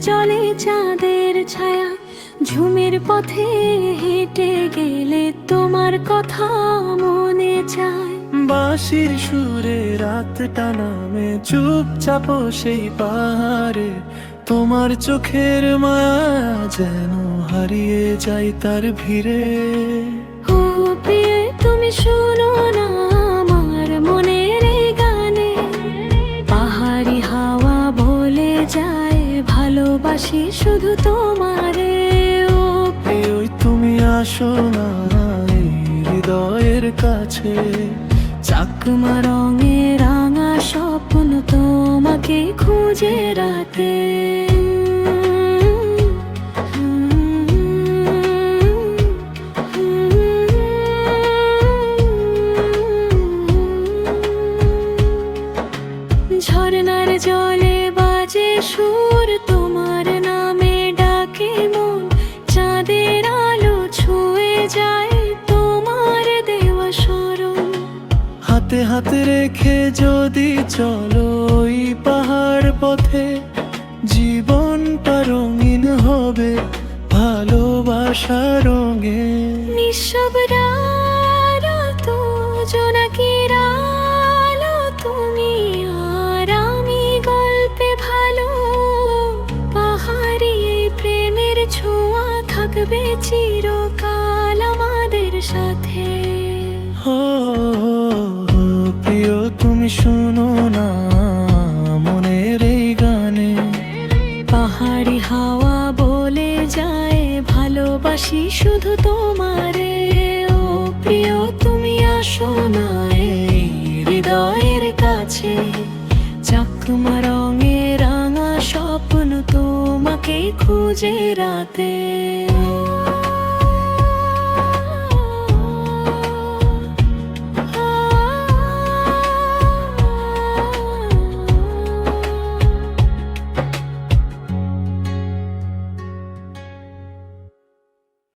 জলে চাঁদের ছায়া, ঝুমের পথে হেঁটে গেলে তোমার কথা মনে চায়। বাঁশির সুরে রাতটা নামে চুপচাপ সেই পাহাড়ে, তোমার চোখের মায়া যেন হারিয়ে যায় তার ভিড়ে। ও প্রিয়ে তুমি শোনো না আমার মনের এই গানে, পাহাড়ি হাওয়া বলে যায় ভালোবাসি শুধু তোমারে। ও প্রিয় তুমি আসো না এই হৃদয়ের কাছে, চাকমা রঙে রাঙা স্বপ্ন তোমাকে খুঁজে রাতে। ঝরনার জলে বাজে সুর, তোমার নামে ডাকে মন, চাঁদের আলো ছুঁয়ে যায় তোমার দেওয়া স্মরণ। হাতে হাতে রেখে যদি চলো ওই পাহাড় পথে, জীবনটা রঙিন হবে ভালোবাসা রঙে। নিঃশব্দ রাত, জোনাকির আলো, তুমি আর আমি গল্পে ভালো। পাহাড়ি এই প্রেমের ছোঁয়া থাকবে চিরকাল আমাদের সাথে। ও প্রিয় তুমি শোনো না মনের এই গানে, পাহাড়ি হাওয়া বলে যায় ভালোবাসি শুধু তোমারে। ও প্রিয় তুমি আসো না এই হৃদয়ের কাছে, চাকমা রঙে রাঙা স্বপ্ন তোমাকে খুঁজে রাতে।